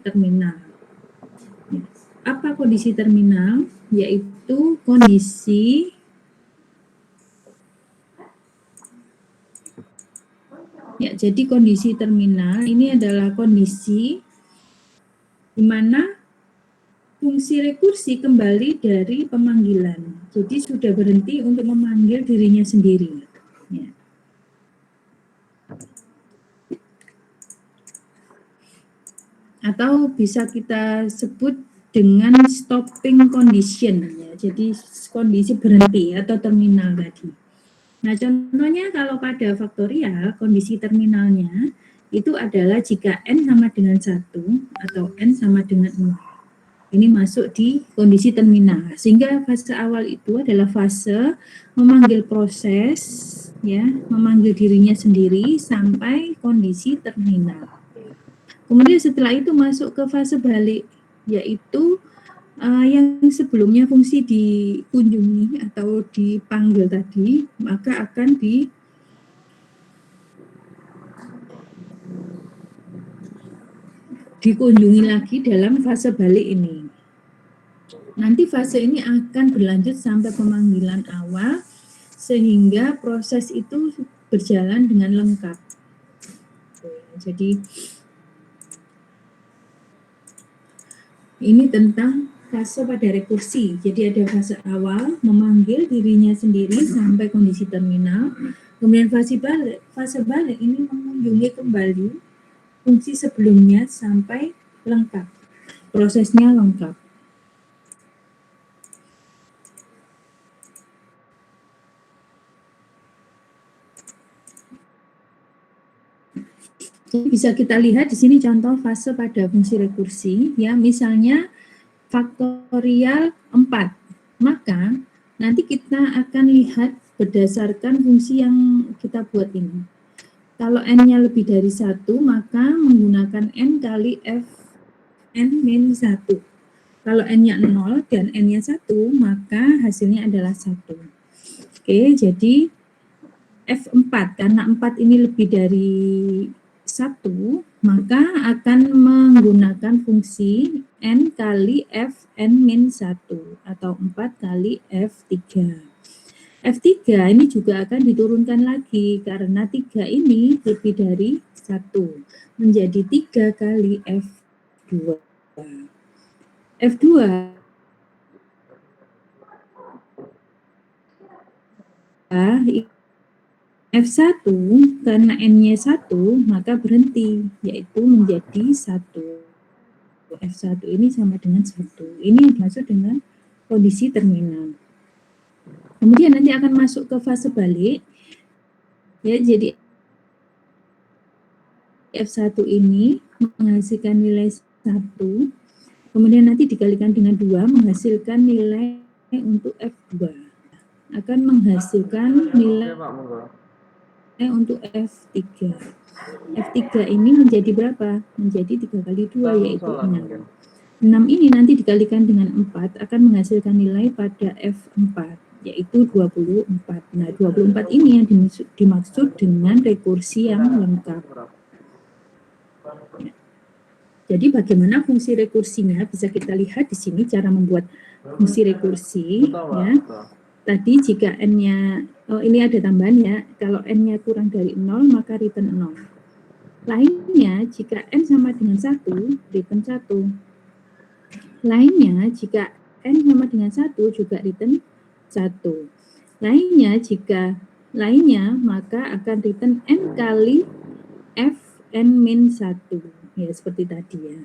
terminal. Apa kondisi terminal? Yaitu kondisi jadi kondisi terminal ini adalah kondisi di mana fungsi rekursi kembali dari pemanggilan. Jadi sudah berhenti untuk memanggil dirinya sendiri. Ya. Atau bisa kita sebut dengan stopping condition. Ya. Jadi kondisi berhenti atau terminal tadi. Nah, contohnya kalau pada faktorial, kondisi terminalnya itu adalah jika n sama dengan 1 atau n sama dengan 0. Ini masuk di kondisi terminal. Sehingga fase awal itu adalah fase memanggil proses, ya, memanggil dirinya sendiri sampai kondisi terminal. Kemudian setelah itu masuk ke fase balik, yaitu yang sebelumnya fungsi dikunjungi atau dipanggil tadi, maka akan dikunjungi lagi dalam fase balik ini. Nanti fase ini akan berlanjut sampai pemanggilan awal, sehingga proses itu berjalan dengan lengkap. Jadi ini tentang fase pada rekursi. Jadi ada fase awal memanggil dirinya sendiri sampai kondisi terminal. Kemudian fase balik ini mengunjungi kembali fungsi sebelumnya sampai lengkap. Prosesnya lengkap. Jadi bisa kita lihat di sini contoh fase pada fungsi rekursi, ya, misalnya faktorial 4. Maka nanti kita akan lihat berdasarkan fungsi yang kita buat ini. Kalau n-nya lebih dari 1, maka menggunakan n kali fn-1. Kalau n-nya 0 dan n-nya 1, maka hasilnya adalah 1. Oke, jadi F4, karena 4 ini lebih dari 1, maka akan menggunakan fungsi n kali fn-1 atau 4 kali F3. F3 ini juga akan diturunkan lagi karena 3 ini lebih dari 1, menjadi 3 kali F2. F2 F1 karena n-nya 1 maka berhenti, yaitu menjadi 1. F1 ini sama dengan 1. Ini yang dimaksud dengan kondisi terminal. Kemudian nanti akan masuk ke fase balik. Ya, jadi F1 ini menghasilkan nilai 1. Kemudian nanti dikalikan dengan 2 menghasilkan nilai untuk F2. Akan menghasilkan nilai untuk F3. F3 ini menjadi berapa? Menjadi 3 kali 2, yaitu 6. 6 ini nanti dikalikan dengan 4 akan menghasilkan nilai pada F4, yaitu 24. Nah, 24 ini yang dimaksud dengan rekursi yang lengkap. Ya. Jadi bagaimana fungsi rekursinya bisa kita lihat di sini cara membuat fungsi rekursi, ya. Tadi jika n-nya, ini ada tambahan ya, kalau n-nya kurang dari 0 maka return 0. Lainnya jika n sama dengan 1, return 1. Lainnya jika n sama dengan 1 juga return 1. Lainnya maka akan return n kali fn-1. Ya seperti tadi ya.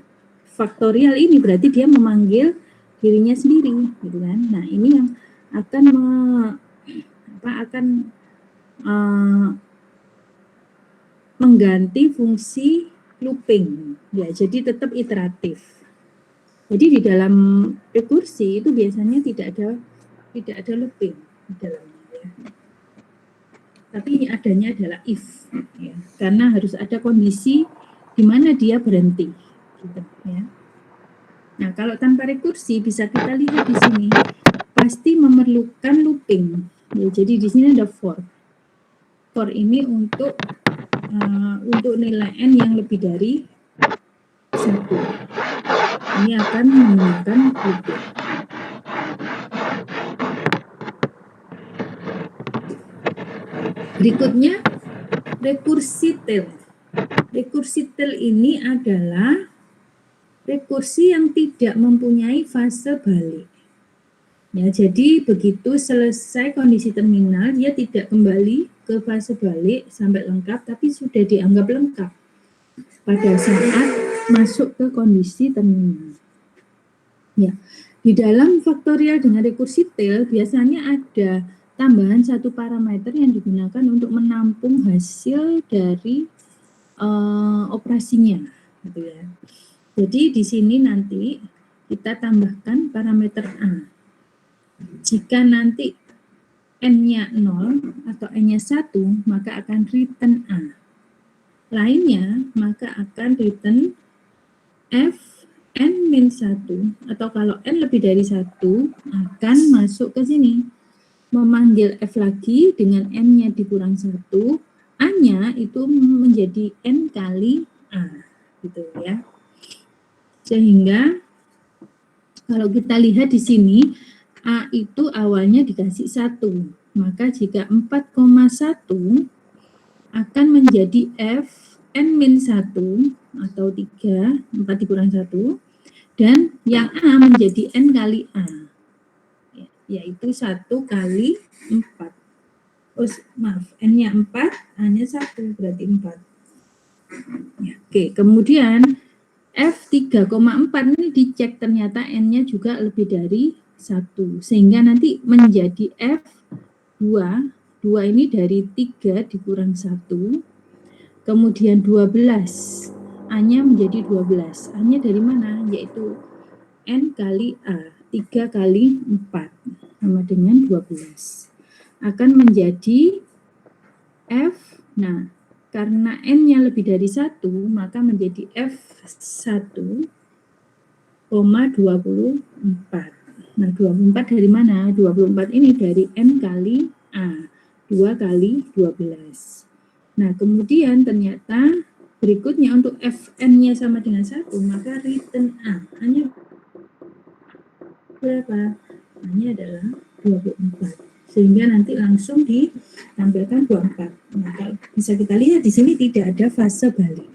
Faktorial ini berarti dia memanggil dirinya sendiri, gitu kan. Nah, ini yang akan mengganti fungsi looping, ya, jadi tetap iteratif. Jadi di dalam rekursi itu biasanya tidak ada looping di dalamnya, ya. Tapi adanya adalah if, ya, karena harus ada kondisi di mana dia berhenti, gitu, ya. Nah, kalau tanpa rekursi bisa kita lihat di sini pasti memerlukan looping. Ya, jadi di sini ada for. For ini untuk nilai n yang lebih dari 1. Ini akan menggunakan looping. Berikutnya rekursi tail. Rekursi tail ini adalah rekursi yang tidak mempunyai fase balik. Ya, jadi begitu selesai kondisi terminal, dia tidak kembali ke fase balik sampai lengkap, tapi sudah dianggap lengkap pada saat masuk ke kondisi terminal. Ya, di dalam faktorial dengan rekursi tail biasanya ada tambahan satu parameter yang digunakan untuk menampung hasil dari operasinya, gitu ya. Jadi di sini nanti kita tambahkan parameter A. Jika nanti N-nya 0 atau N-nya 1, maka akan return A. Lainnya, maka akan return F N-1, atau kalau N lebih dari 1, akan masuk ke sini. Memanggil F lagi dengan N-nya dikurang 1, A-nya itu menjadi N kali A. Gitu ya. Sehingga, kalau kita lihat di sini, A itu awalnya dikasih 1, maka jika 4,1 akan menjadi F N-1 atau 3, 4 dikurang 1, dan yang A menjadi N kali A, yaitu 1 kali 4. Oh, maaf, N-nya 4, A-nya 1, berarti 4. Ya, oke, kemudian F 3,4 ini dicek ternyata N-nya juga lebih dari 1, sehingga nanti menjadi F 2 ini dari 3 dikurang 1, kemudian 12, A-nya menjadi 12, A-nya dari mana? Yaitu N kali A, 3 kali 4, sama dengan 12. Akan menjadi F, nah, karena N-nya lebih dari 1, maka menjadi F1,24. Nah, 24 dari mana? 24 ini dari N kali A, 2 kali 12. Nah, kemudian ternyata berikutnya untuk Fn-nya sama dengan 1, maka return A. A-nya berapa? A-nya adalah 24. Sehingga nanti langsung ditampilkan 24. Nah, bisa kita lihat di sini tidak ada fase balik.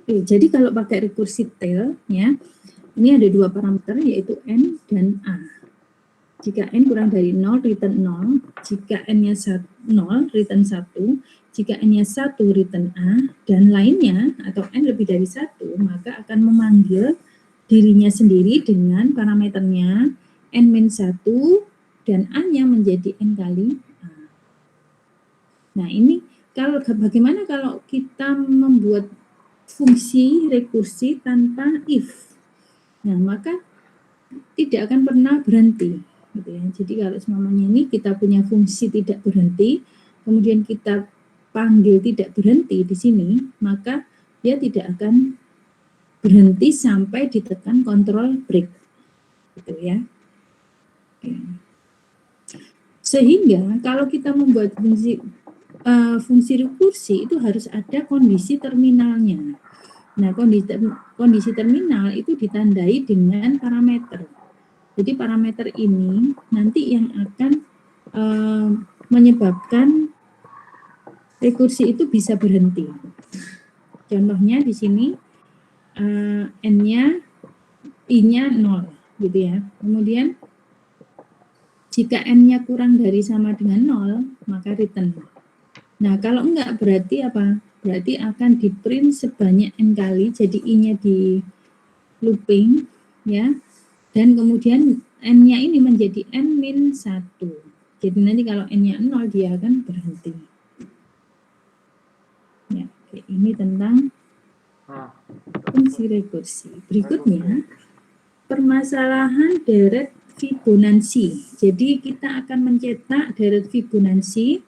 Oke, jadi kalau pakai rekursi tail, ya, ini ada dua parameter yaitu N dan A. Jika N kurang dari 0, return 0. Jika N-nya 0, return 1. Jika N-nya 1, return A. Dan lainnya, atau N lebih dari 1, maka akan memanggil dirinya sendiri dengan parameternya N-1 dan A-nya menjadi N kali A. Nah, ini bagaimana kalau kita membuat fungsi rekursi tanpa if? Nah, maka tidak akan pernah berhenti. Gitu ya. Jadi kalau semuanya ini kita punya fungsi tidak berhenti, kemudian kita panggil tidak berhenti di sini, maka dia tidak akan berhenti sampai ditekan kontrol break, gitu ya. Sehingga kalau kita membuat fungsi rekursi itu harus ada kondisi terminalnya. Nah, kondisi terminal itu ditandai dengan parameter. Jadi parameter ini nanti yang akan menyebabkan rekursi itu bisa berhenti. Contohnya di sini N-nya, I-nya 0, gitu ya. Kemudian jika N-nya kurang dari sama dengan 0, maka return. Nah, kalau enggak berarti apa? Berarti akan di print sebanyak N kali, jadi I-nya di looping, ya. Dan kemudian N-nya ini menjadi N-1. Jadi nanti kalau N-nya 0, dia akan berhenti. Ya, oke. Ini tentang fungsi rekursi. Berikutnya, permasalahan deret Fibonacci. Jadi kita akan mencetak deret Fibonacci,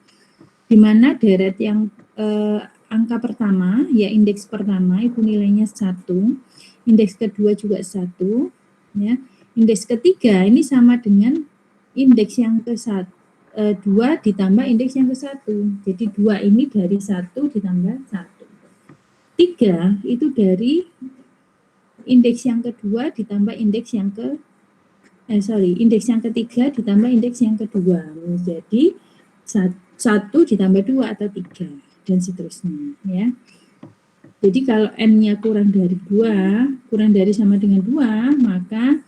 di mana deret yang angka pertama, ya indeks pertama itu nilainya 1, indeks kedua juga 1, ya. Indeks ketiga ini sama dengan indeks yang ke-2 ditambah indeks yang ke-1. Jadi 2 ini dari 1 ditambah 1. 3 itu dari indeks yang kedua ditambah indeks yang indeks yang ketiga ditambah indeks yang kedua menjadi 1 ditambah 2 atau 3 dan seterusnya ya. Jadi kalau N-nya kurang dari 2, kurang dari sama dengan 2, maka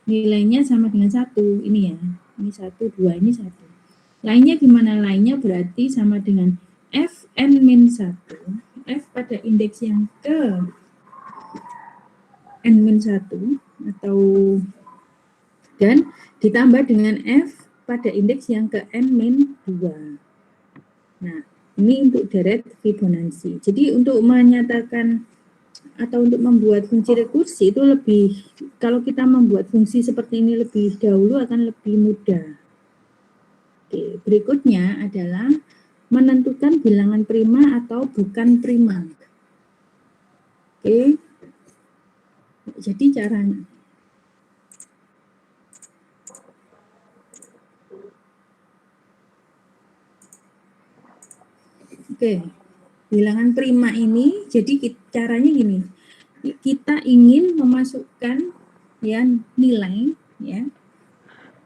nilainya sama dengan 1. Ini ya. Ini 1, 2, ini 1. Lainnya gimana? Lainnya berarti sama dengan F N-1. F pada indeks yang ke N-1 atau dan ditambah dengan F pada indeks yang ke N-2. Nah, ini untuk deret Fibonacci. Jadi untuk menyatakan atau untuk membuat fungsi rekursi itu lebih, kalau kita membuat fungsi seperti ini lebih dahulu akan lebih mudah. Oke, berikutnya adalah menentukan bilangan prima atau bukan prima. Oke, jadi caranya. Oke, bilangan prima ini, jadi caranya gini, kita ingin memasukkan ya nilai ya,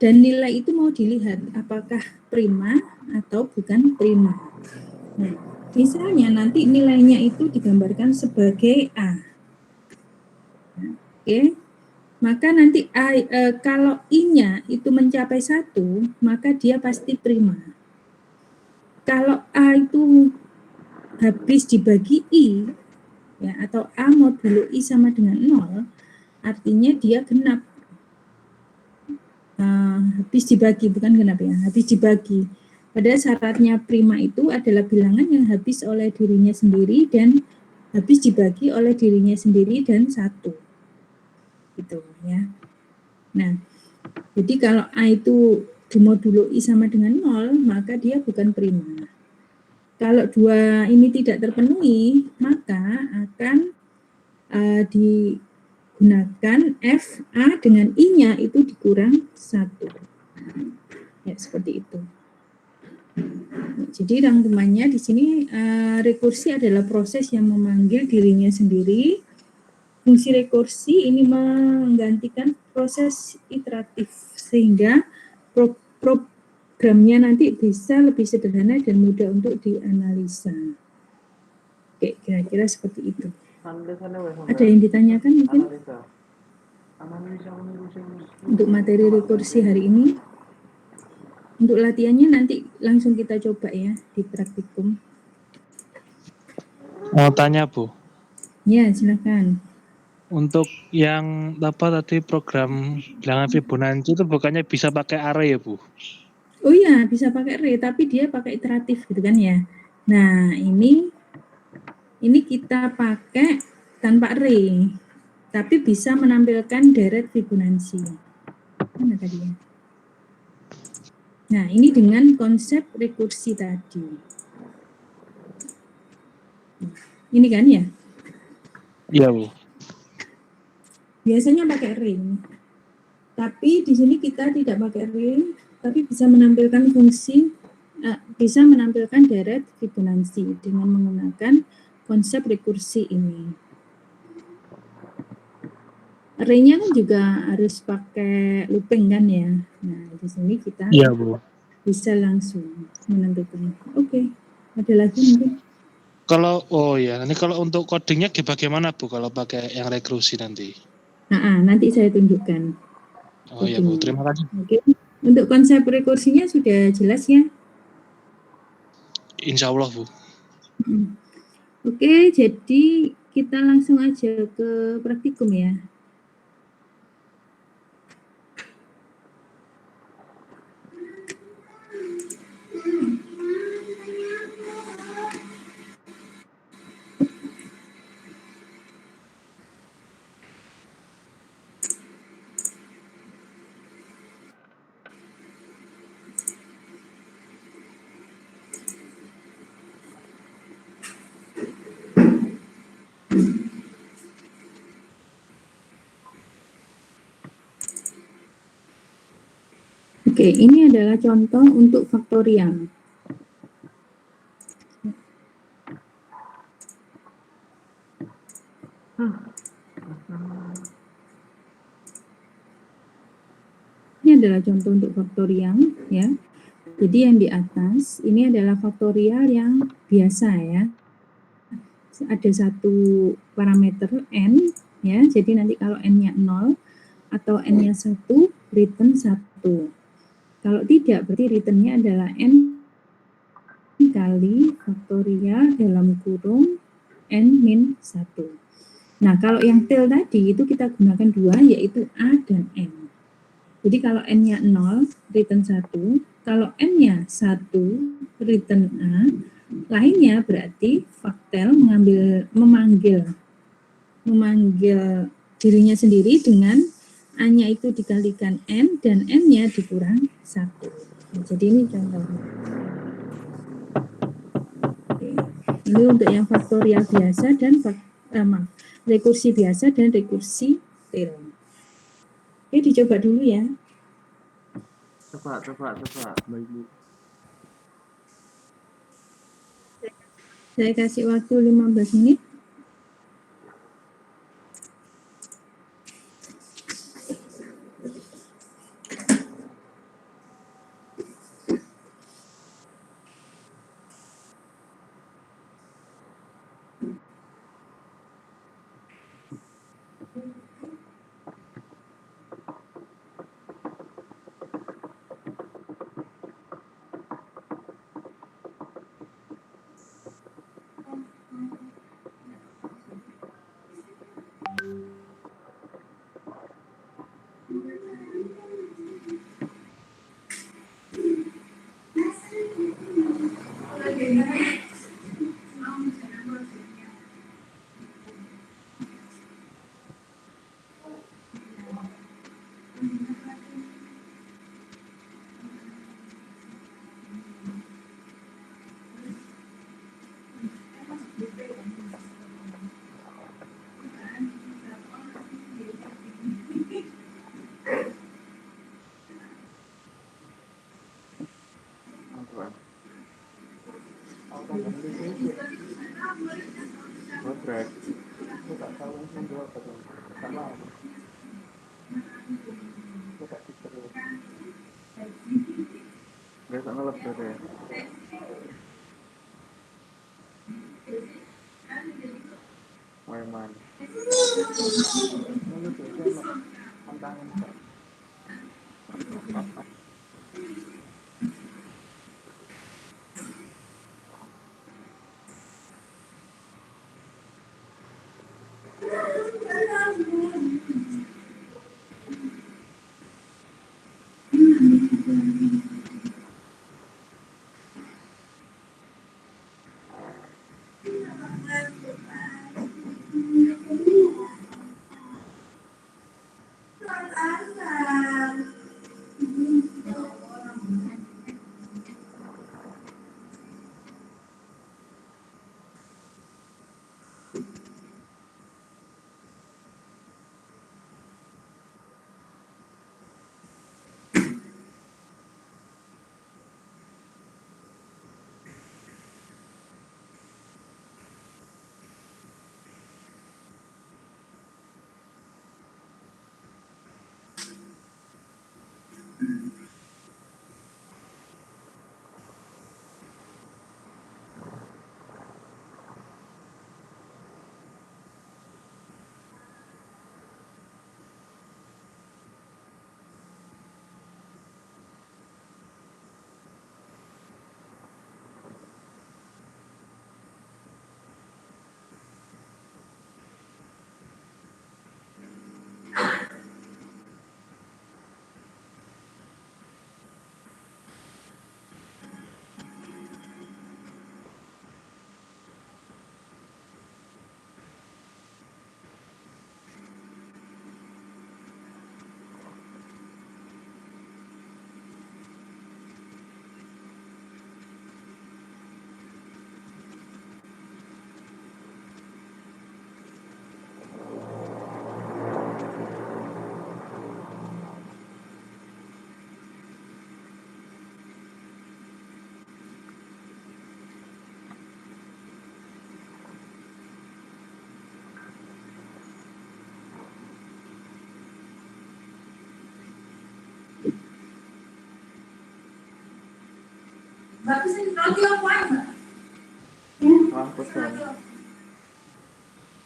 dan nilai itu mau dilihat apakah prima atau bukan prima. Nah, misalnya nanti nilainya itu digambarkan sebagai A. Oke, maka nanti kalau I-nya itu mencapai 1, maka dia pasti prima. Kalau A itu habis dibagi I, ya, atau A modulo I sama dengan 0, artinya dia genap. Habis dibagi, bukan genap ya, habis dibagi. Padahal syaratnya prima itu adalah bilangan yang habis oleh dirinya sendiri dan habis dibagi oleh dirinya sendiri dan 1. Gitu ya. Nah, jadi kalau A itu dimodulo I sama dengan 0, maka dia bukan prima. Kalau 2 ini tidak terpenuhi, maka akan digunakan F, A dengan I-nya itu dikurang 1. Ya, seperti itu. Jadi rangkumannya di sini rekursi adalah proses yang memanggil dirinya sendiri. Fungsi rekursi ini menggantikan proses iteratif sehingga programnya nanti bisa lebih sederhana dan mudah untuk dianalisa. Oke, kira-kira seperti itu. Ada yang ditanyakan mungkin? Untuk materi rekursi hari ini. Untuk latihannya nanti langsung kita coba ya di praktikum. Mau tanya, Bu? Ya, silakan. Untuk yang tadi program bilangan Fibonacci itu bukannya bisa pakai array ya, Bu? Oh iya, bisa pakai array, tapi dia pakai iteratif gitu kan ya. Nah, ini kita pakai tanpa array, tapi bisa menampilkan deret Fibonacci. Mana tadi ya? Nah, ini dengan konsep rekursi tadi. Ini kan ya? Iya, Bu. Biasanya pakai array. Tapi di sini kita tidak pakai array, tapi bisa menampilkan fungsi, bisa menampilkan deret Fibonacci dengan menggunakan konsep rekursi ini. Array-nya kan juga harus pakai looping kan ya. Nah, di sini kita bisa langsung menentukan. Oke, ada lagi mungkin? Nanti kalau untuk codingnya bagaimana, Bu, kalau pakai yang rekursi nanti? Nanti saya tunjukkan. Oh iya, Bu, terima kasih. Oke. Untuk konsep rekursinya sudah jelas ya? Insya Allah, Bu. Oke, jadi kita langsung aja ke praktikum ya. Oke, ini adalah contoh untuk faktorial. Ini adalah contoh untuk faktorial ya. Jadi yang di atas ini adalah faktorial yang biasa ya. Ada satu parameter n ya. Jadi nanti kalau n-nya 0 atau n-nya 1, return 1. Kalau tidak berarti returnnya adalah n kali faktorial dalam kurung n min 1. Nah, kalau yang tail tadi itu kita gunakan dua, yaitu A dan N. Jadi kalau N-nya 0, return 1. Kalau N-nya 1, return A. Lainnya berarti faktel memanggil dirinya sendiri dengan A-nya itu dikalikan N dan N-nya dikurang 1. Nah, jadi ini contohnya. Ini untuk yang faktorial biasa dan rekursi biasa dan rekursi tail. Oke, dicoba dulu ya. Coba, Mbak Ibu. Saya kasih waktu 15 menit. Botrek. Aku tak tahu ini dua apa tuh. Sama. Aku tak terus. Gak tak ngelap deh. Waiman. Lalu tuh saya tantangan tak. Ah, pesan.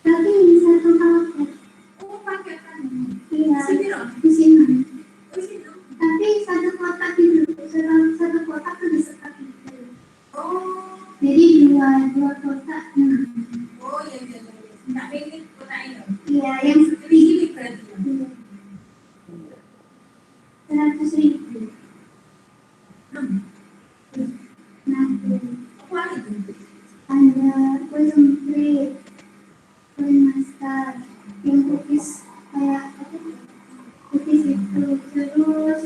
Tapi bisa pakai. Iya, di sini. Tapi satu kotak itu, satu kotak tuh disekat gitu. Jadi dua kotak. Iya, yang sedikit berarti. 100.000. Nah, ada kue semprit, kue nastar, yang cookies kayak apa? Cookies itu, terus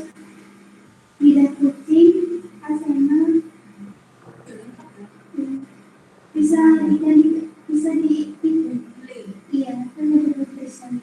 lidah kucing, asena, bisa bisa di itu. Iya, kan ada tulisan.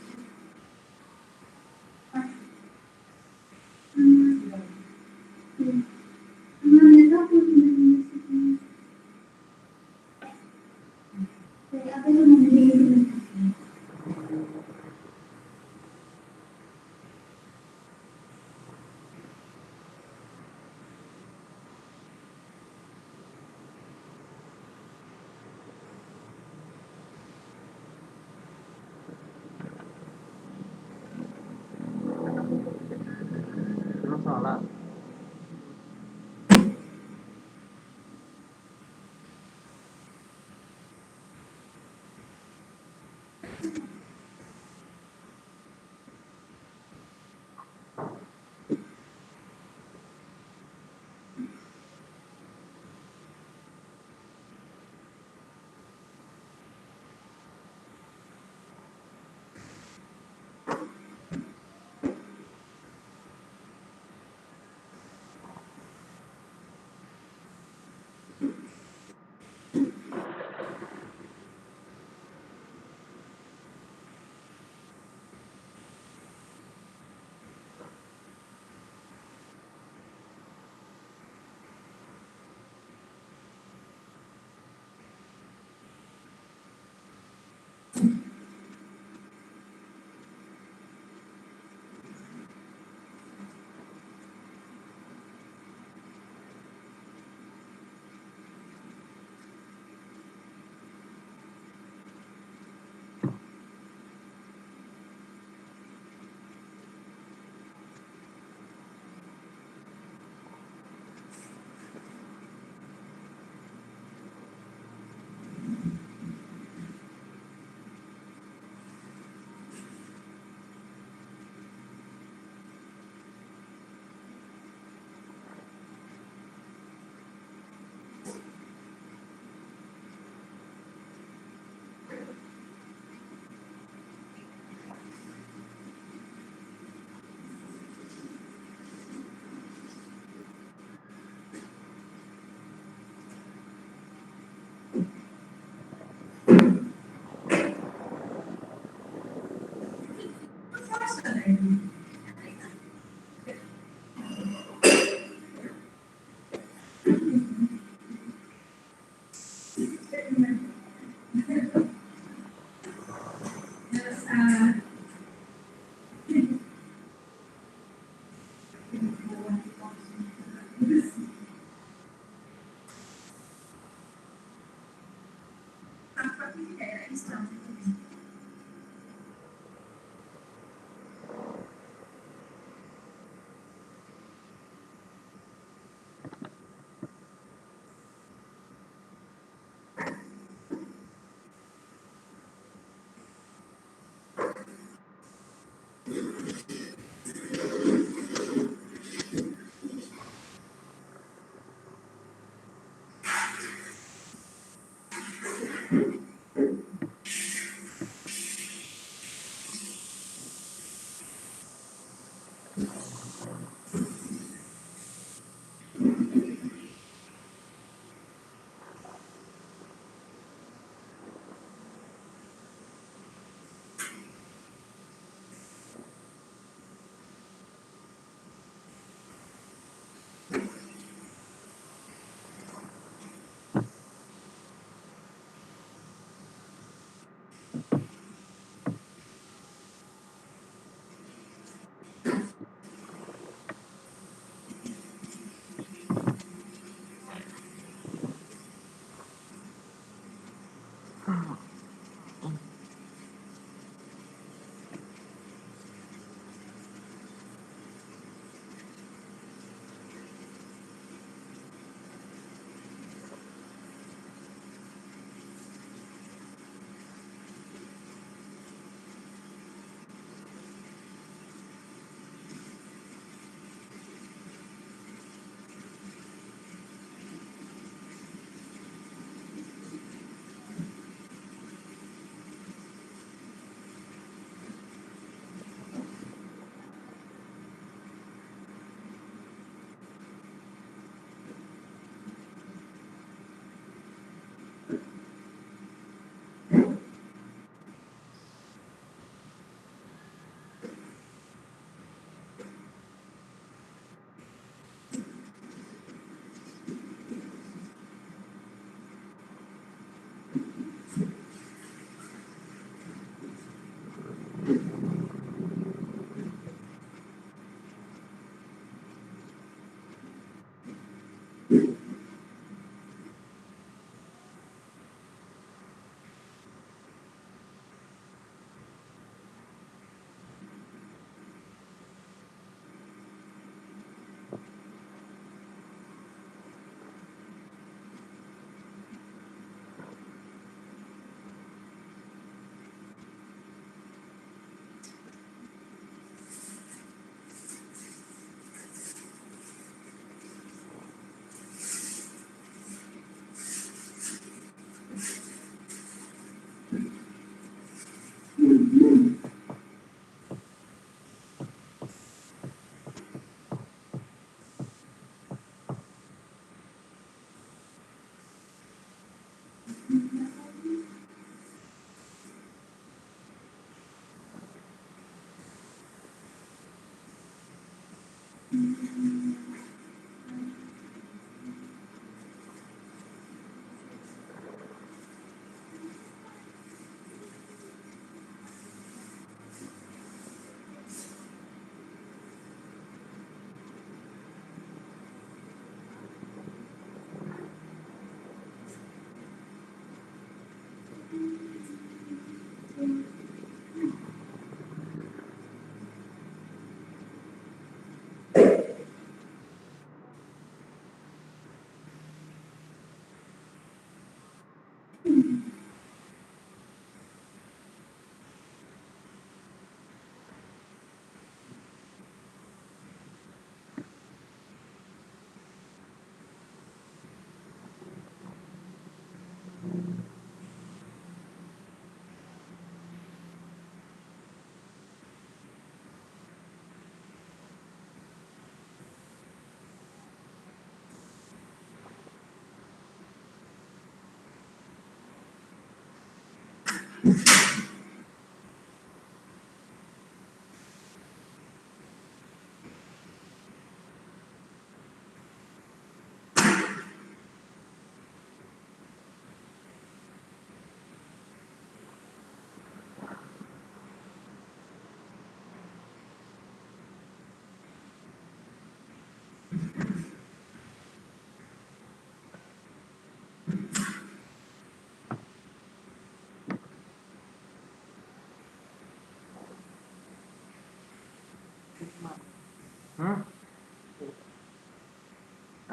Terus salah.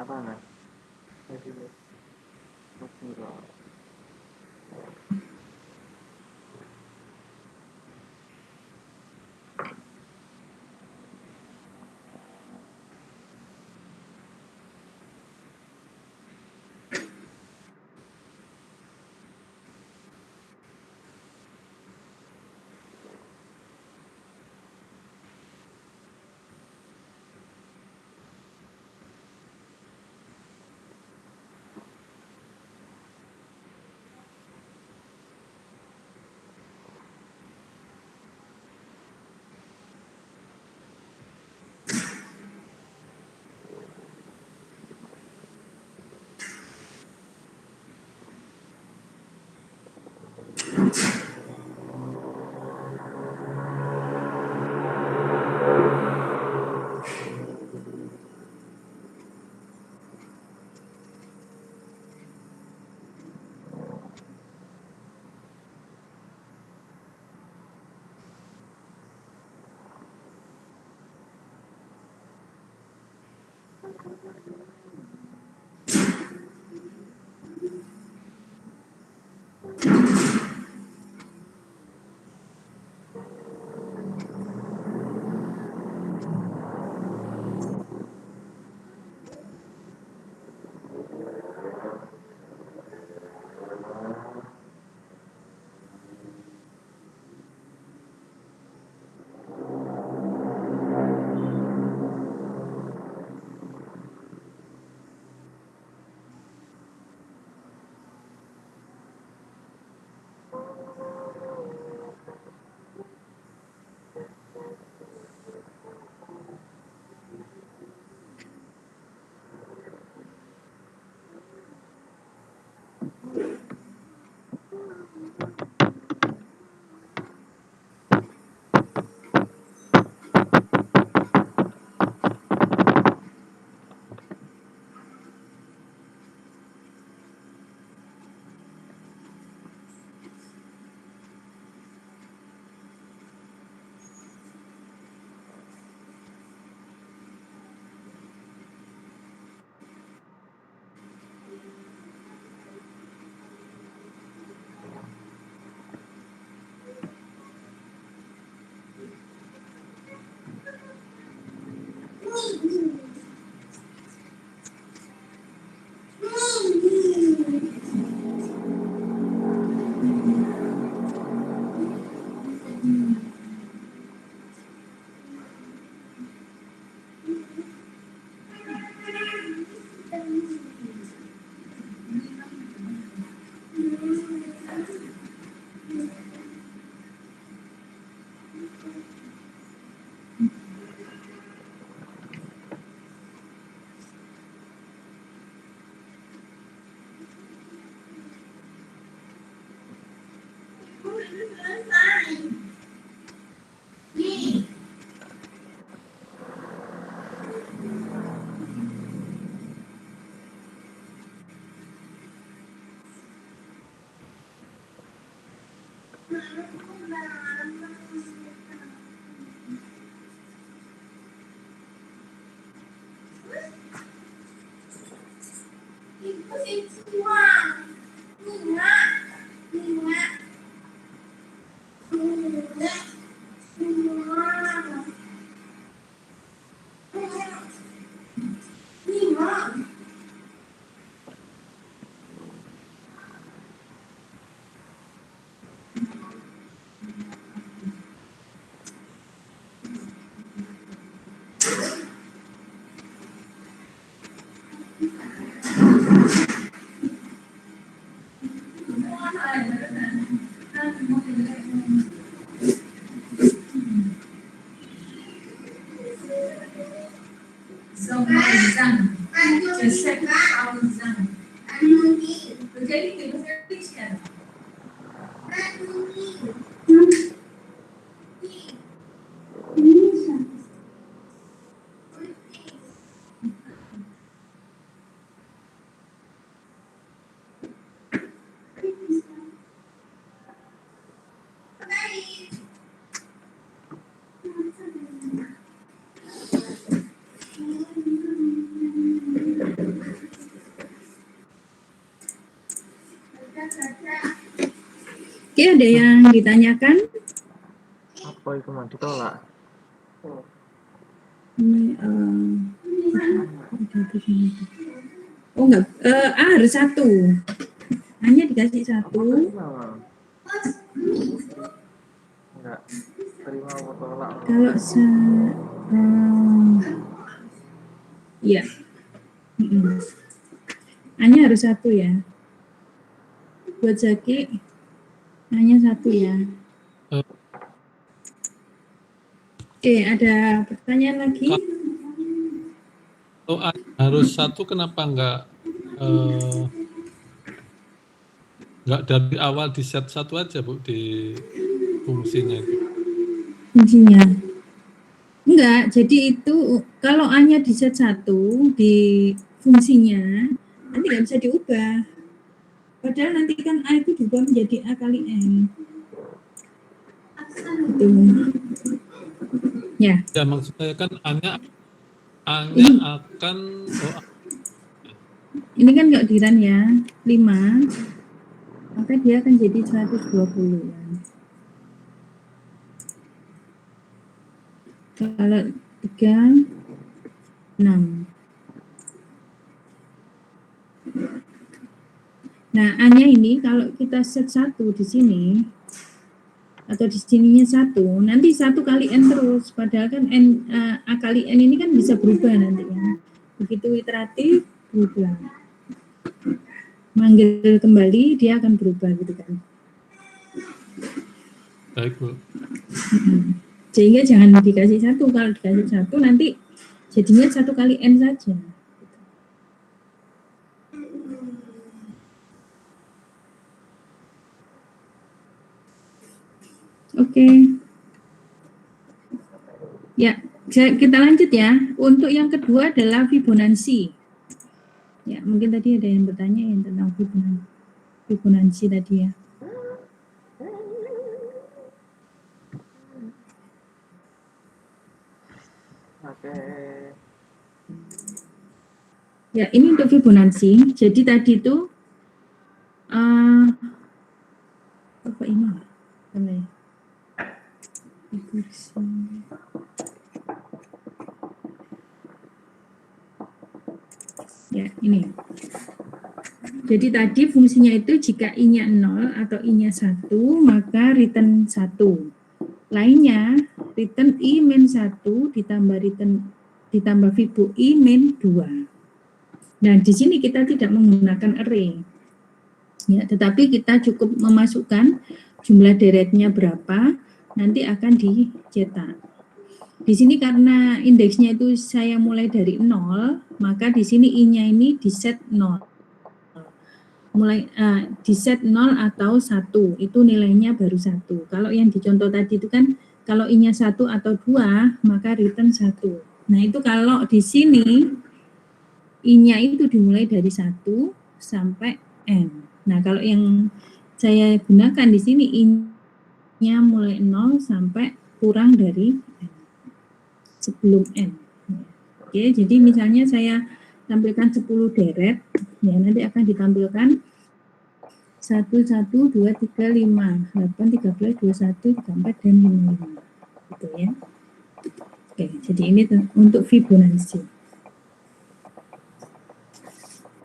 Apa enggak? Enggak. Oke, ada yang ditanyakan? Apa itu mah ditolak? Ini, oh enggak, harus 1. Hanya dikasih 1. Enggak. Terima apa tolak? Kalau ya, hanya harus 1 ya. Buat Zaki hanya 1 ya. Oke, ada pertanyaan lagi? Kalau harus 1 kenapa nggak dari awal di set 1 aja Bu di fungsinya itu? Fungsinya enggak, jadi itu kalau A-nya di set 1 di fungsinya nanti nggak bisa diubah. Padahal nanti kan A itu diubah menjadi A kali N. Gitu. Ya. Ya maksud saya kan A-nya akan Ini kan keadilan ya, 5, maka dia akan jadi 120 ya. Kalau 3, 6. Nah, A-nya ini kalau kita set 1 di sini atau di sininya 1, nanti 1 kali N terus. Padahal kan A kali N ini kan bisa berubah nanti ya. Begitu iteratif berubah. Manggil kembali dia akan berubah gitu kan. baik Bu. Sehingga jangan dikasih 1. Kalau dikasih 1 nanti jadinya 1 kali N saja. Oke. Ya, kita lanjut ya. Untuk yang kedua adalah Fibonacci. Ya, mungkin tadi ada yang bertanya yang tentang Fibonacci tadi ya. Oke. Ya, ini untuk Fibonacci. Jadi tadi itu apa ini? Ya, ini. Jadi tadi fungsinya itu jika I-nya 0 atau I-nya 1, maka return 1. Lainnya, return I min 1 ditambah Fibo I min 2. Nah, di sini kita tidak menggunakan array. Ya, tetapi kita cukup memasukkan jumlah deretnya berapa, nanti akan dicetak. Di sini karena indeksnya itu saya mulai dari 0, maka di sini I-nya ini di set 0. Mulai di set 0 atau 1, itu nilainya baru 1. Kalau yang dicontoh tadi itu kan kalau I-nya 1 atau 2, maka return 1. Nah, itu kalau di sini I-nya itu dimulai dari 1 sampai N. Nah, kalau yang saya gunakan di sini I-nya mulai 0 sampai kurang dari N. Sebelum N. Oke, jadi misalnya saya tampilkan 10 deret, ya nanti akan ditampilkan 1, 1, 2, 3, 5, 8, 13, 21, 34, dan 55. Gitu ya. Oke, jadi ini untuk Fibonacci.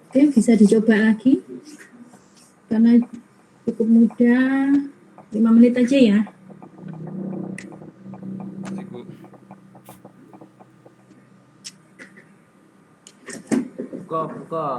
Oke, bisa dicoba lagi. Karena cukup mudah, 5 menit aja ya. Ibu. Buka.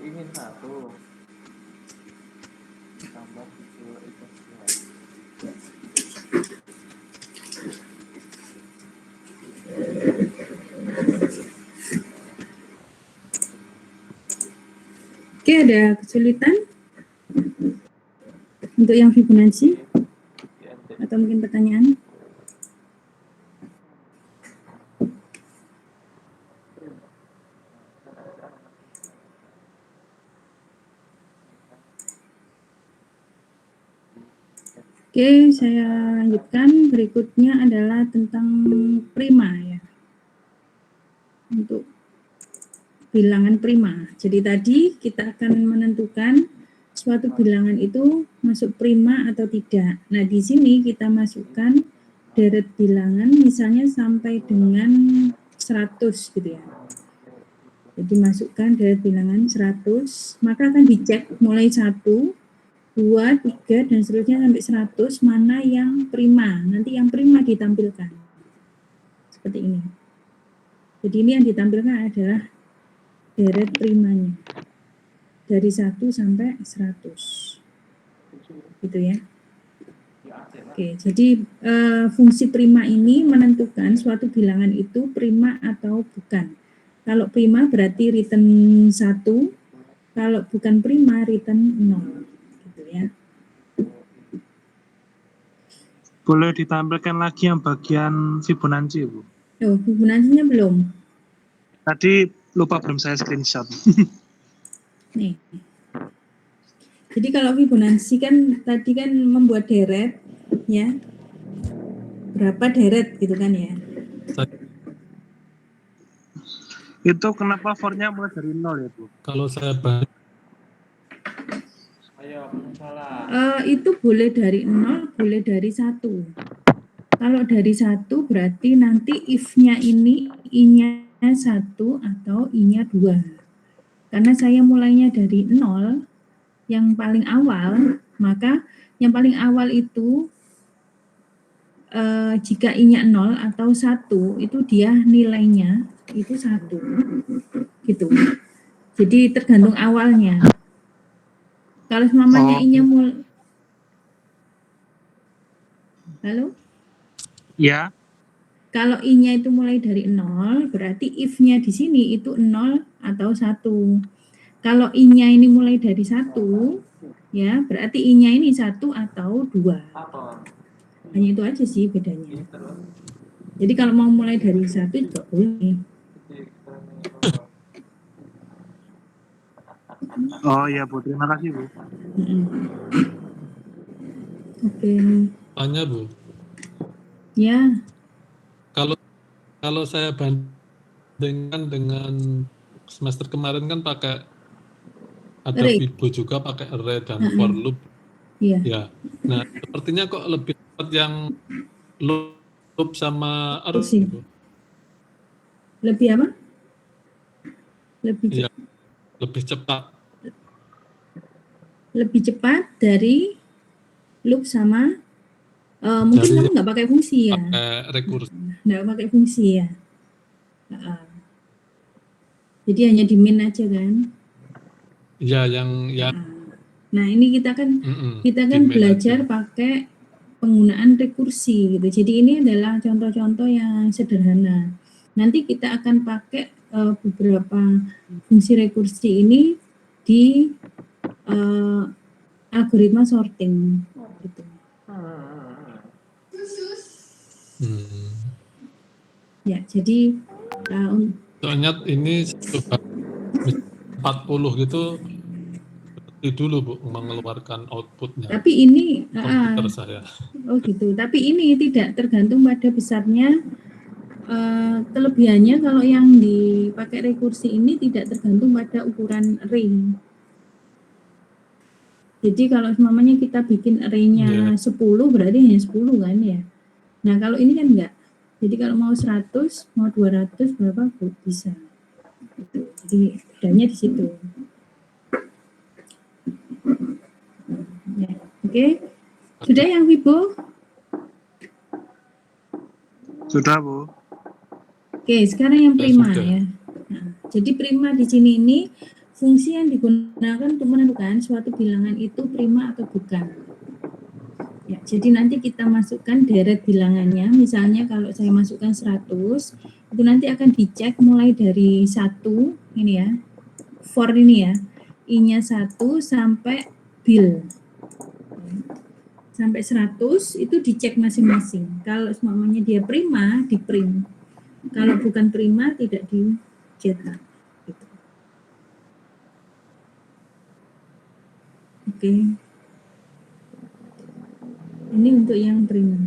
Ingin satu tambah itu Oke, ada kesulitan untuk yang Fibonacci atau mungkin pertanyaan? Oke, saya lanjutkan. Berikutnya adalah tentang prima ya. Untuk bilangan prima. Jadi tadi kita akan menentukan suatu bilangan itu masuk prima atau tidak. Nah, di sini kita masukkan deret bilangan misalnya sampai dengan 100 gitu ya. Jadi masukkan deret bilangan 100, maka akan dicek mulai 1, 2, 3, dan seterusnya sampai 100, mana yang prima. Nanti yang prima ditampilkan. Seperti ini. Jadi ini yang ditampilkan adalah deret primanya. Dari 1 sampai 100. Gitu ya. Oke, jadi fungsi prima ini menentukan suatu bilangan itu prima atau bukan. Kalau prima berarti return 1, kalau bukan prima return 0. Ya. Boleh ditampilkan lagi yang bagian Fibonacci, Bu? Oh, Fibonacci-nya belum. Tadi Lupa belum saya screenshot. Nih. Jadi kalau Fibonacci kan tadi kan membuat deret, ya. Berapa deret gitu kan ya? Itu kenapa for-nya mulai dari 0 ya, Bu? Kalau saya banding, Ayo, belum salah. Itu boleh dari 0, boleh dari 1. Kalau dari 1 berarti nanti if-nya ini I-nya 1 atau I-nya 2. Karena saya mulainya dari 0, yang paling awal, maka yang paling awal itu jika I-nya 0 atau 1, itu dia nilainya itu 1. Gitu. Jadi tergantung awalnya. Kalau semuanya I-nya Halo? Ya. Kalau I-nya itu mulai dari 0, berarti if-nya di sini itu 0 atau 1. Kalau I-nya ini mulai dari 1, ya, berarti I-nya ini 1 atau 2. Apa? Hanya itu aja sih bedanya. Jadi kalau mau mulai dari 1 juga boleh. Oh ya, Bu. Terima kasih, Bu. Oke. tanya Bu, Ya, kalau saya bandingkan dengan semester kemarin kan pakai ada Ray. Fibo juga pakai array dan Heeh. for loop Iya. ya. Nah, sepertinya kok lebih cepat yang loop sama array Kursi. gitu. Lebih apa? Lebih Iya, lebih cepat. lebih cepat dari loop sama mungkin Dari kamu nggak pakai fungsi ya? pakai rekursi. Nggak pakai fungsi ya? Jadi hanya di min aja kan? Iya, yang Nah ini kita kan di main belajar aja. pakai penggunaan rekursi gitu. Jadi ini adalah contoh-contoh yang sederhana. Nanti kita akan pakai beberapa fungsi rekursi ini di algoritma sorting gitu. Ya, jadi Soalnya ini 40 gitu dulu Bu mengeluarkan outputnya tapi ini komputer saya. oh gitu. Tapi ini tidak tergantung pada besarnya. Kelebihannya kalau yang dipakai rekursi ini tidak tergantung pada ukuran array. Jadi kalau semuanya kita bikin array-nya 10 berarti hanya 10 kan ya. Nah kalau ini kan enggak. Jadi kalau mau 100, mau 200 berapa bisa. Gitu. Jadi bedanya di situ. Ya, oke. Sudah yang Vibo? Sudah, Bu. Oke, sekarang yang prima sudah. ya. Nah, jadi prima di sini ini fungsi yang digunakan untuk menentukan suatu bilangan itu prima atau bukan. Ya, jadi nanti kita masukkan deret bilangannya. Misalnya kalau saya masukkan 100, itu nanti akan dicek mulai dari 1 ini ya. For ini ya. I-nya 1 sampai bil. Sampai 100 itu dicek masing-masing. Kalau semuanya dia prima, di print. Kalau bukan prima tidak dicetak. Gitu. Oke. Ini untuk yang prima.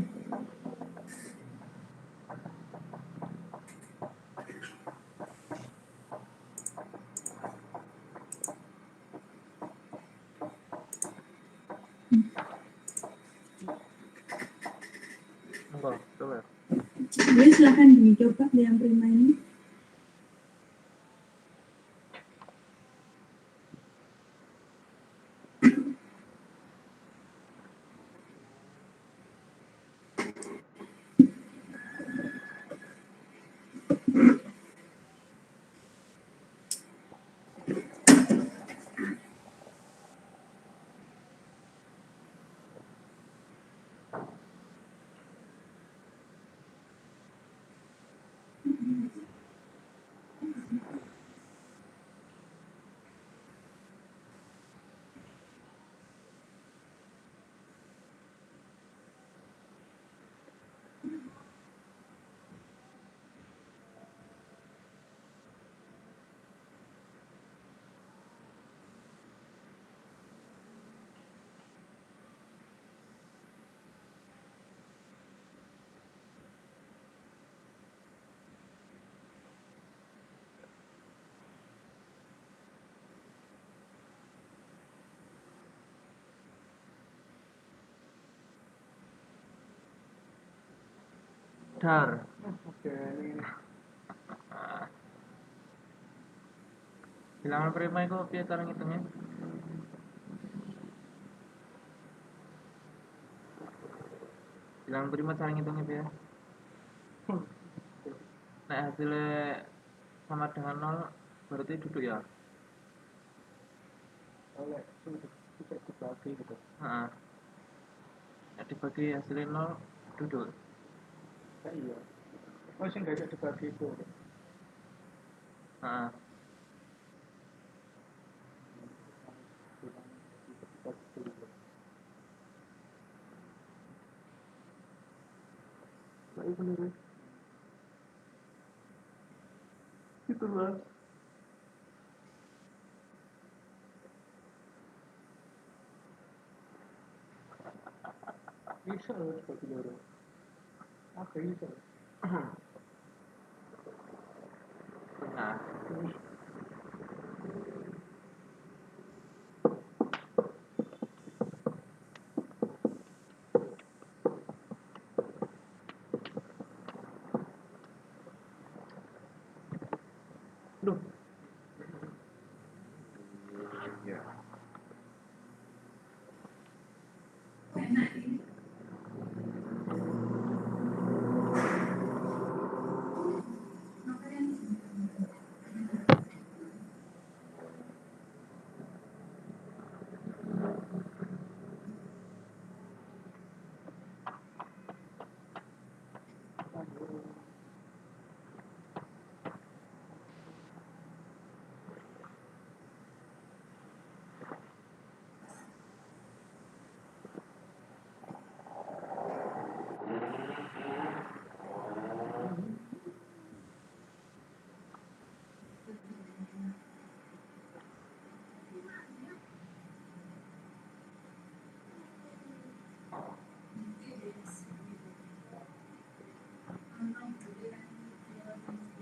Enggak, coba. Jadi silahkan dicoba yang prima ini. Dar. Oke, ini Bilangan prima itu piye cara ngitungnya? Bilangan prima cara ngitungnya piye? Nek hasilnya sama dengan 0 berarti duduk ya? oleh sudah dibagi gitu. Heeh. Nek dibagi hasilnya 0 duduk. Ya, iya. Oh, sih nggak ada dibagi itu. Heeh. Nah, itu bener. Itu lah. Bisa loh dibagi dua. Apa bisa? Nah, Duh. Ya.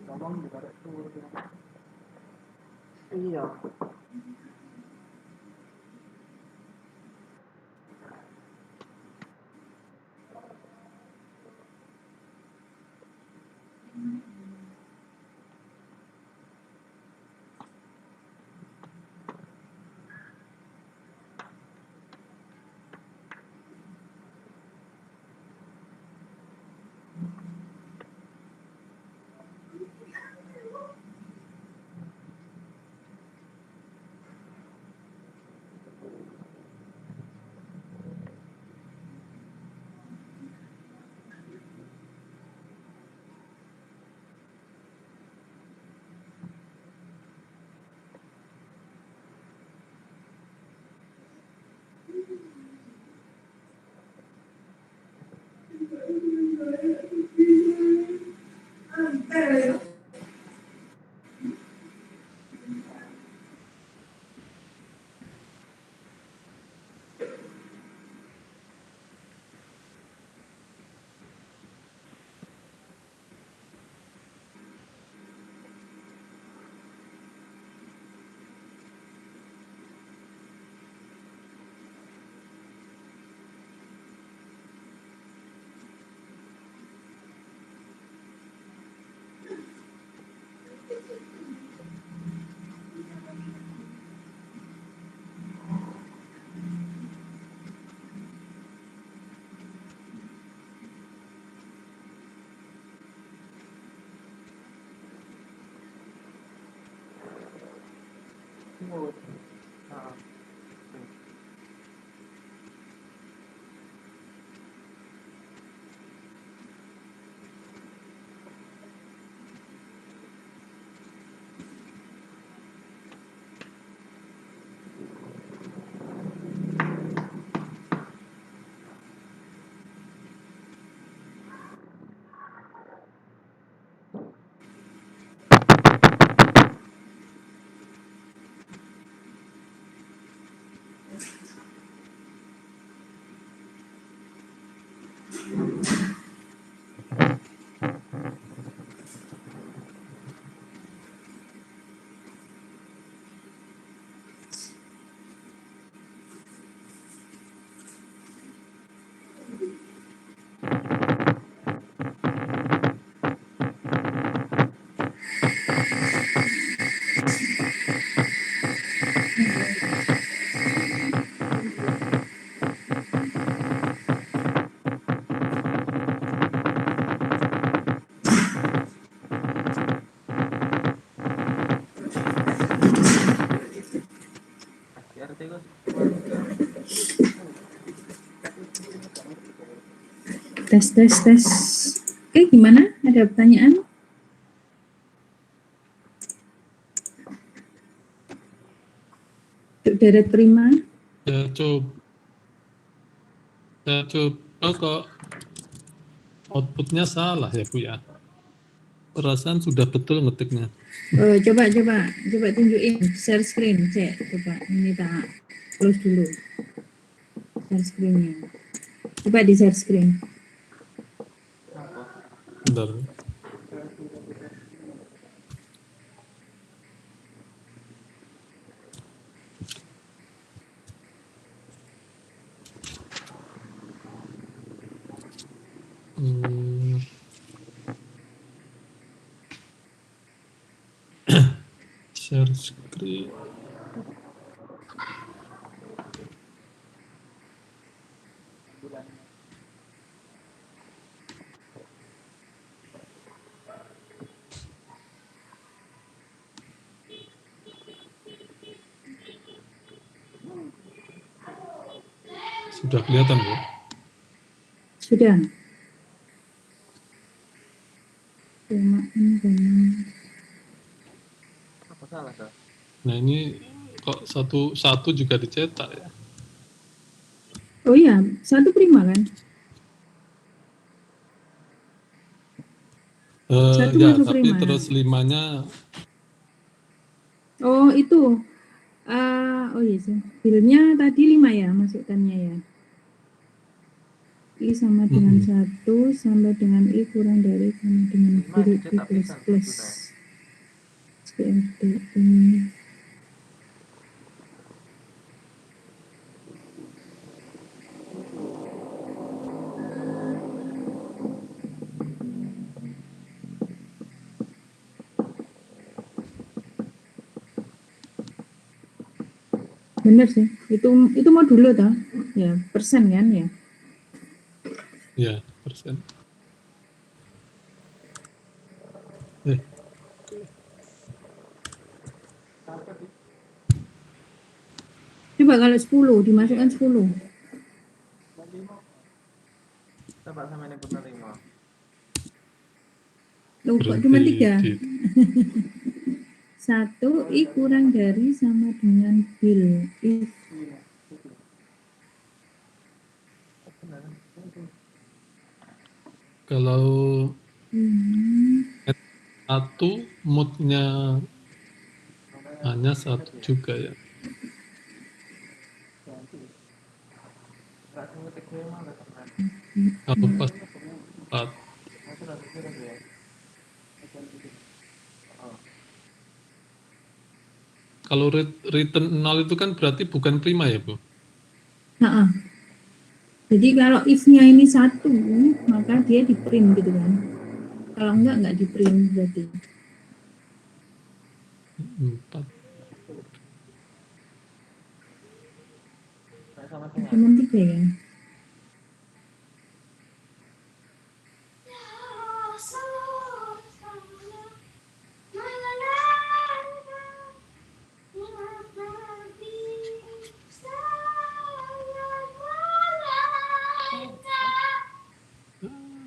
Tolong ditarik turun. Iya. Mulut. heeh. berarti itu keluar juga. Tes. Oke, gimana? Ada pertanyaan? Saudara terima? Saya coba kok outputnya salah ya Bu ya. Perasaan sudah betul ngetiknya. Coba tunjukin share screen, cek. Coba ini tak close dulu. Share screen-nya. Coba di share screen. Apa? Bentar. Share screen. Sudah kelihatan Bu? Sudah. Cuma Apa salah tuh? Nah ini kok satu juga dicetak ya? Oh iya, satu prima kan? Satu Ya, masuk tapi prima. terus 5-nya Oh itu. Oh iya sih. Filenya tadi 5 ya masukkannya ya. I sama dengan 1 sama dengan I kurang dari sama dengan Lima bil I dicetak plus pisan, plus. sudah. CFDI. Bener sih, itu modulo toh, ya persen kan ya. ya persen. Coba kalau 10 dimasukkan 10. Coba sama ini penerima. Loh kok cuma 3? di- 1 I kurang dari sama dengan bil I. Kalau Hmm. satu moodnya hanya 1 juga ya. Enggak ngetik gue emang enggak pernah. Kalau pas 4, Itu udah pikiran ya. kalau return 0 itu kan berarti bukan prima ya Bu? Nah, jadi kalau if-nya ini 1, maka dia di print gitu kan. Kalau enggak di print berarti. 4. Kayak sama dengan Cuma 3 ya.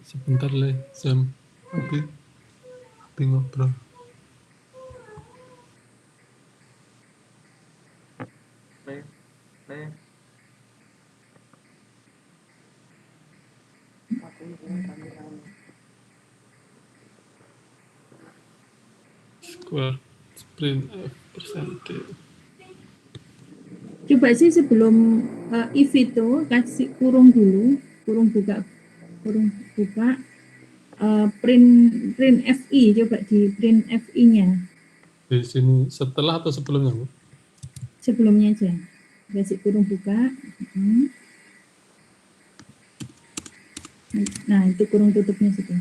Sebentar Le, Sam. Abi ngobrol. le. Square sprint F percentage. Coba sih sebelum if itu kasih kurung dulu, kurung buka print FI, coba di print FI-nya Di sini setelah atau sebelumnya Bu? sebelumnya aja, kasih kurung buka. Nah itu kurung tutupnya situ.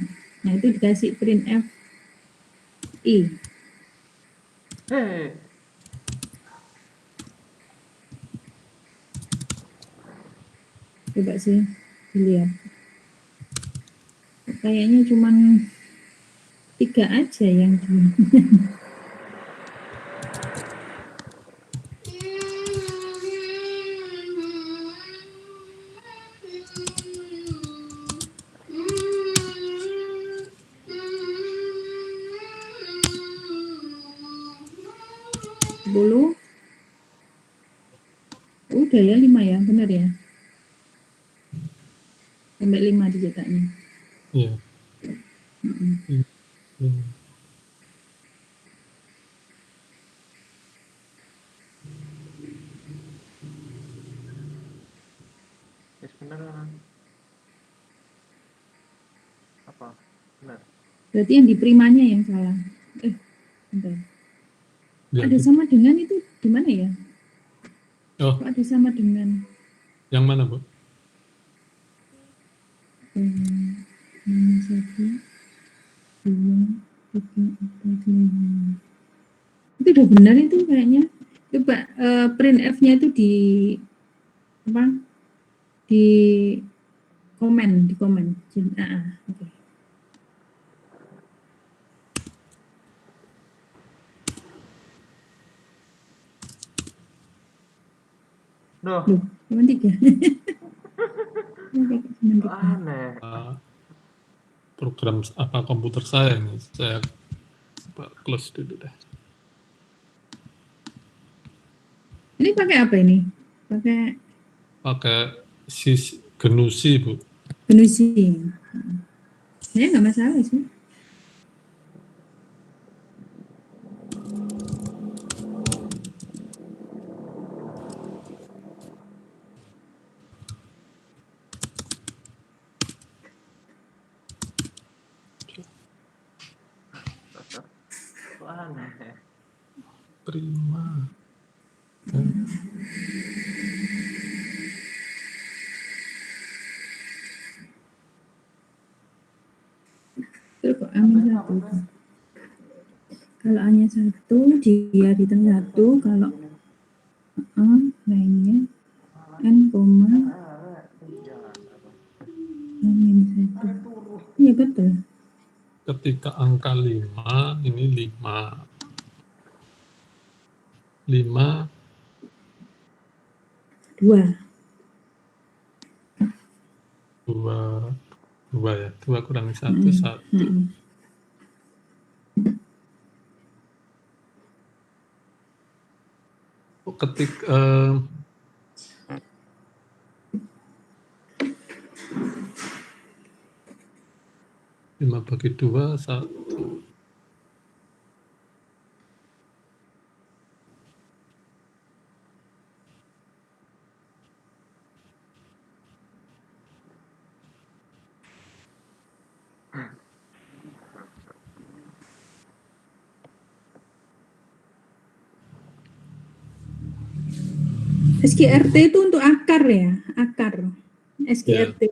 Nah itu dikasih print FI. Hei, Coba sih dilihat. Kayaknya cuman 3 aja yang di. 10. Udah ya 5 ya, benar ya? Sampai 5 dicetaknya. Iya. Mm-mm. Hmm. Yes, bener kan? Apa? Benar. Berarti yang di primanya yang salah. Bentar. Ya, Ada sama dengan itu di mana ya? oh, Kok ada sama dengan yang mana, Bu? minus 1, 2, 3, 4, 5. Itu udah benar itu kayaknya. Coba print F-nya itu di apa? Di komen. Oke. Duh, Loh, cuma 3. aneh. Program apa komputer saya nih? Saya close dulu deh. Ini pakai apa ini? Pakai Genusi, Bu. Genusi. Saya nggak masalah sih. Kok aneh? Prima. Terus kok amin 1? Kalau hanya 1, dia return 1. Kalau lainnya n, amin 1. Iya betul. Ketika angka 5, ini 5. 5, 2. 2 ya. 2 kurangi 1, 1. Ketika 5 bagi 2, 1. SGRT itu untuk akar ya, akar. SGRT.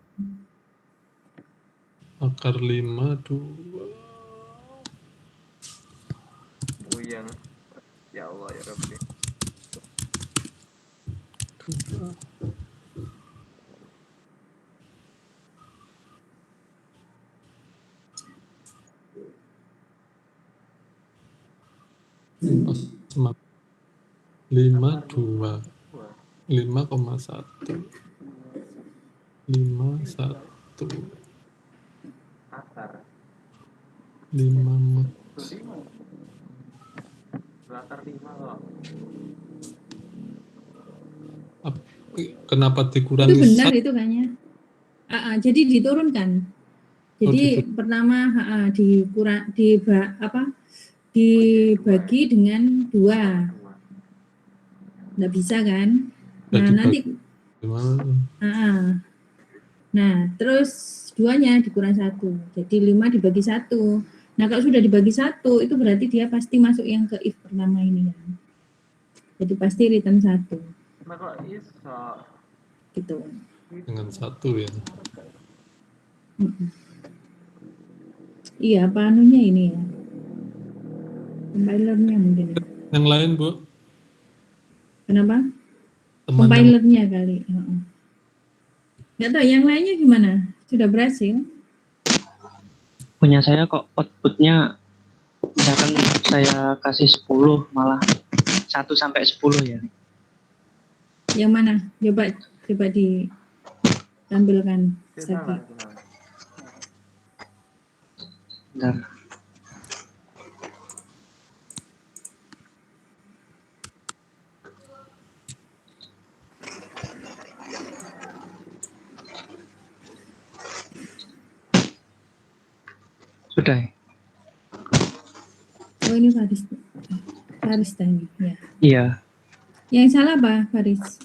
Akar 5, 2. Puyeng. Ya Allah, ya Rabbi. 2. Pas 5, 2. 5,1. 5, 1. Akar. 5. Akar 5 kok. Kenapa Itu dikurangi benar 1? itu kayaknya. Jadi diturunkan. Jadi pertama dibagi dengan 2. Nggak bisa kan? Nah nanti nah terus 2-nya dikurang 1. Jadi 5 dibagi 1. Nah kalau sudah dibagi 1 itu berarti dia pasti masuk yang ke if pertama ini ya. Jadi pasti return 1. Nah kok iso? Gitu. Dengan 1 ya. Iya, apa anunya ini ya? Compilernya mungkin. Yang lain, Bu? Kenapa? Teman Compilernya kali. Nggak tahu yang lainnya gimana? Sudah berhasil? Punya saya kok outputnya misalkan saya kasih 10 malah 1 sampai 10 ya. Yang mana? Coba ditampilkan. Salah. Bentar. Udah ya? Oh ini Faris. Faris tadi ya. Iya. Yang salah apa Faris?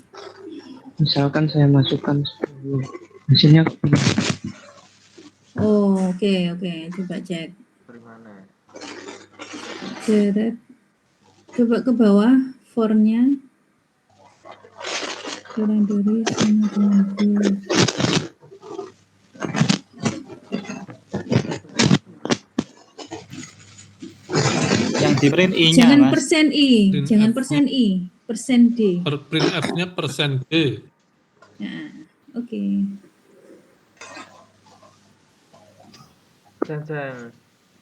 Misalkan saya masukkan 10. Hasilnya Oh oke, coba cek. Dari mana? Deret. Coba ke bawah for-nya. Kurang dari sama dengan full. Yang di print I-nya, Jangan Mas. persen I, Print jangan F. persen I, persen D. Print F-nya persen D. Nah, oke. Jeng.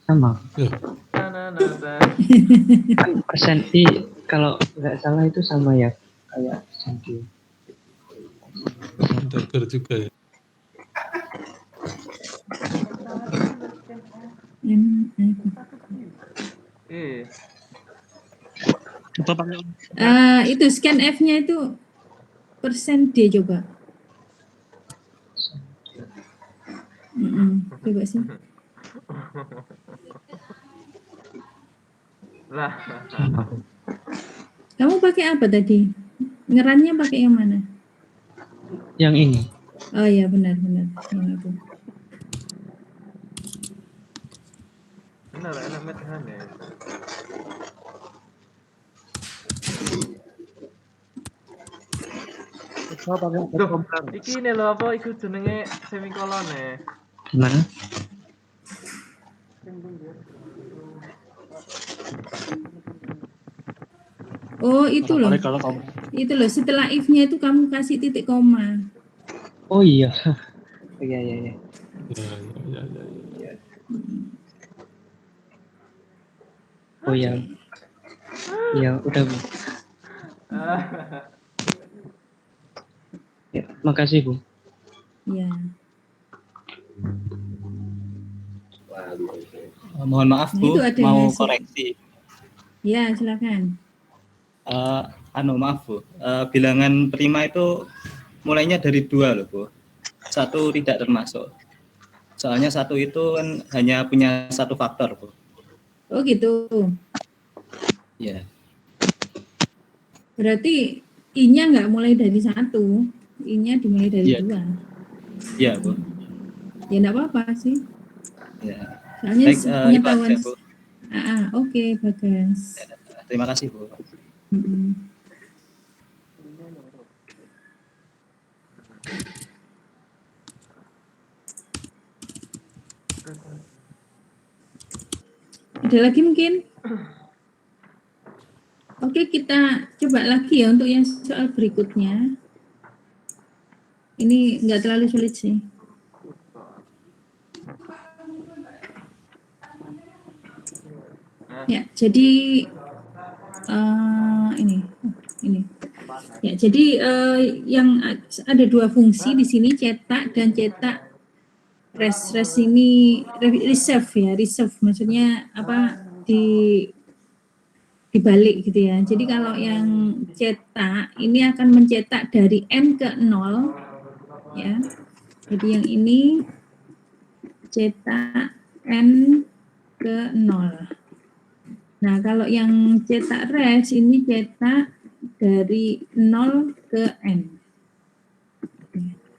sama. Ya, Nah. Kan persen I kalau nggak salah itu sama ya kayak persen D. dagger juga ya. Atau pakai Itu scan F-nya itu persen D coba. Coba sih. Lah. Kamu pakai apa tadi? Ngerannya pakai yang mana? Yang ini. Oh iya benar yang itu. Benar, enak metehan ya. Loh, iki ini lho apa iku jenenge semikolon ya. Gimana? Oh itu loh. kalau kamu Itu loh setelah if-nya itu kamu kasih titik koma. Oh iya. Iya. Ya. Oh iya. Ya udah Bu. Ya, makasih Bu. Ya. Mohon maaf Bu, Itu ada mau hasil. koreksi. Ya silakan. Maaf Bu, bilangan prima itu mulainya dari 2 loh Bu. 1 tidak termasuk. Soalnya 1 itu kan hanya punya 1 faktor Bu. Oh gitu. Iya. Berarti I-nya nggak mulai dari 1, I-nya dimulai dari 2. Iya Bu. Ya nggak apa-apa sih. Ya. Soalnya Baik, itu pengetahuan. aja Bu. Oke, bagus. Terima kasih Bu. Ada lagi mungkin? Oke, kita coba lagi ya untuk yang soal berikutnya. Ini nggak terlalu sulit sih. Ya, jadi ini. Ya, jadi yang ada 2 fungsi di sini, cetak dan cetak res ini reserve ya, reserve maksudnya apa dibalik gitu ya. Jadi kalau yang cetak ini akan mencetak dari n ke 0 ya. Jadi yang ini cetak n ke 0. Nah, kalau yang cetak res ini cetak dari 0 ke n.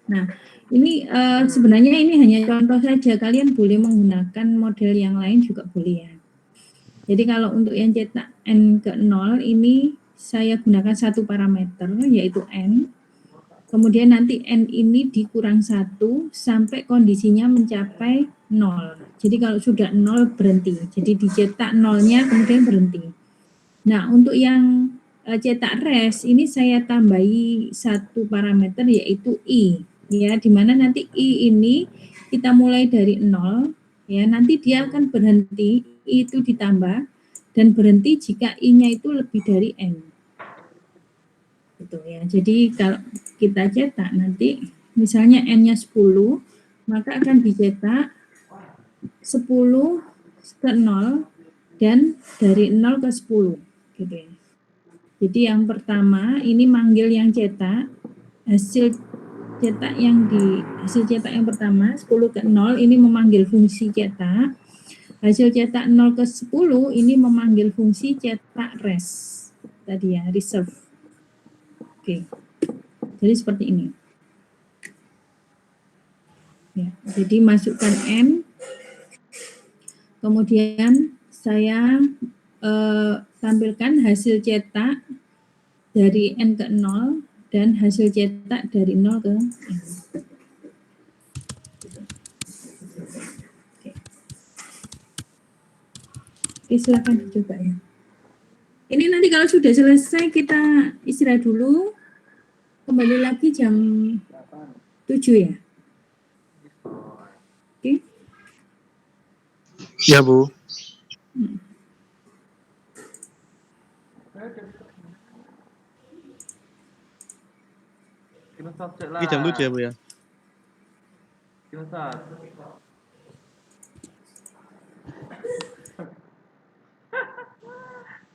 Nah, ini sebenarnya ini hanya contoh saja. Kalian boleh menggunakan model yang lain juga boleh ya. Jadi kalau untuk yang cetak n ke 0 ini saya gunakan 1 parameter yaitu n. Kemudian nanti n ini dikurang 1 sampai kondisinya mencapai 0. Jadi kalau sudah 0 berhenti. Jadi dicetak 0-nya kemudian berhenti. Nah, untuk yang cetak res ini saya tambahi 1 parameter yaitu i. Ya, di mana nanti i ini kita mulai dari 0 ya, nanti dia akan berhenti i itu ditambah dan berhenti jika i-nya itu lebih dari n. Gitu ya. Jadi kalau kita cetak nanti misalnya n-nya 10, maka akan dicetak 10 ke 0 dan dari 0 ke 10 gitu ya. Jadi yang pertama ini manggil yang cetak, hasil cetak yang pertama 10 ke 0 ini memanggil fungsi cetak. Hasil cetak 0 ke 10 ini memanggil fungsi cetak res. Tadi ya, reserve. Oke. Jadi seperti ini. Ya, jadi masukkan N. Kemudian saya tampilkan hasil cetak dari N ke 0 dan hasil cetak dari 0 ke N. Oke, silakan coba ya. Ini nanti kalau sudah selesai kita istirahat dulu. Kembali lagi jam 7 ya. Oke. Ya, Bu. Ini jam 7 ya, Bu ya?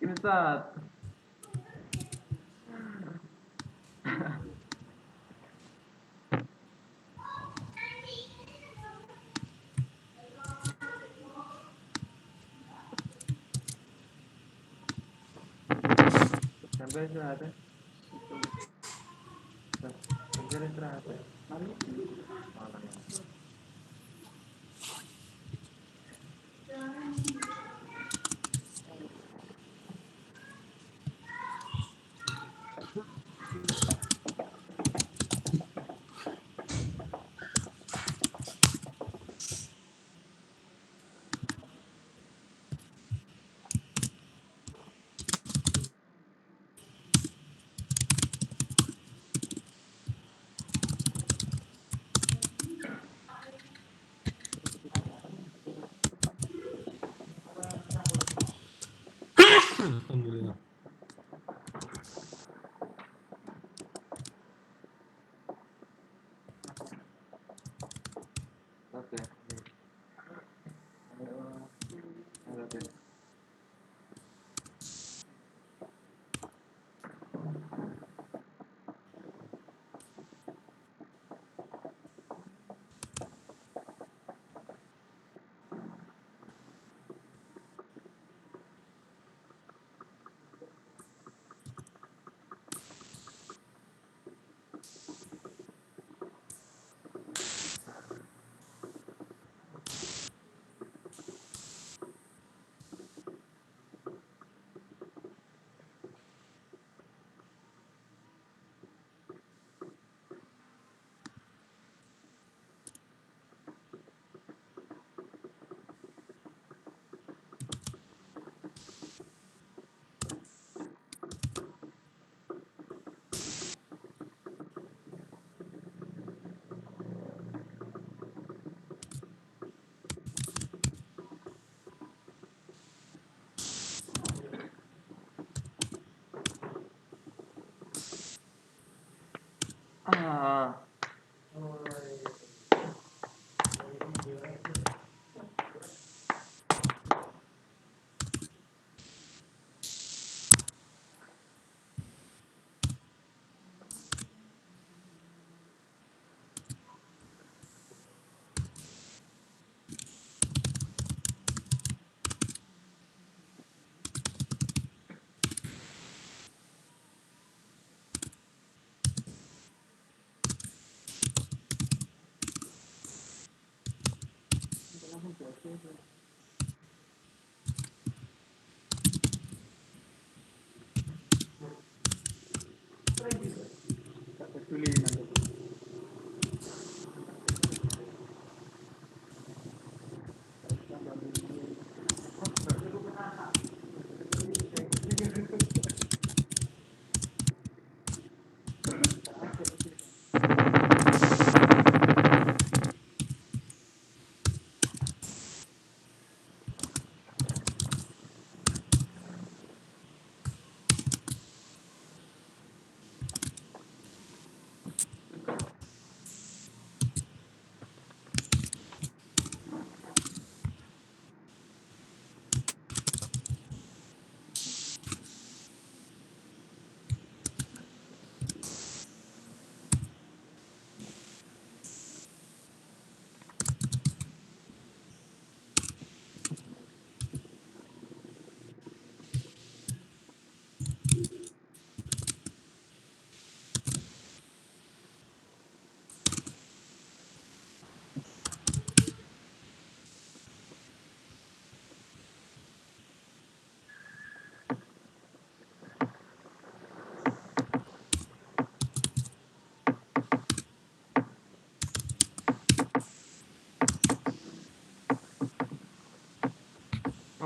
Ustaz. Sampai istirahat ya. Sampai istirahat ya. Alhamdulillah. Oke.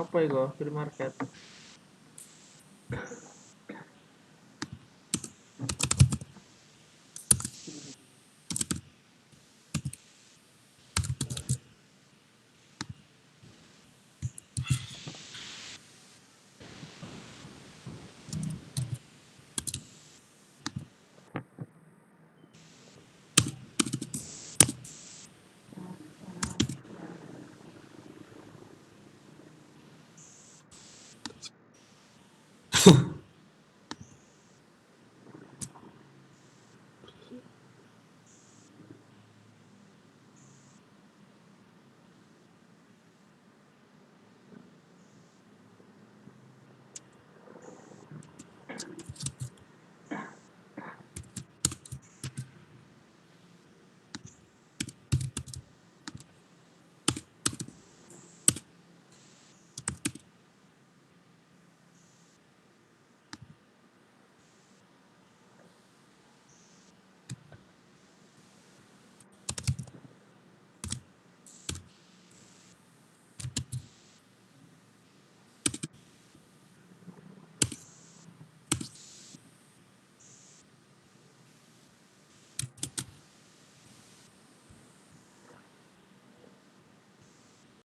Apa itu free market?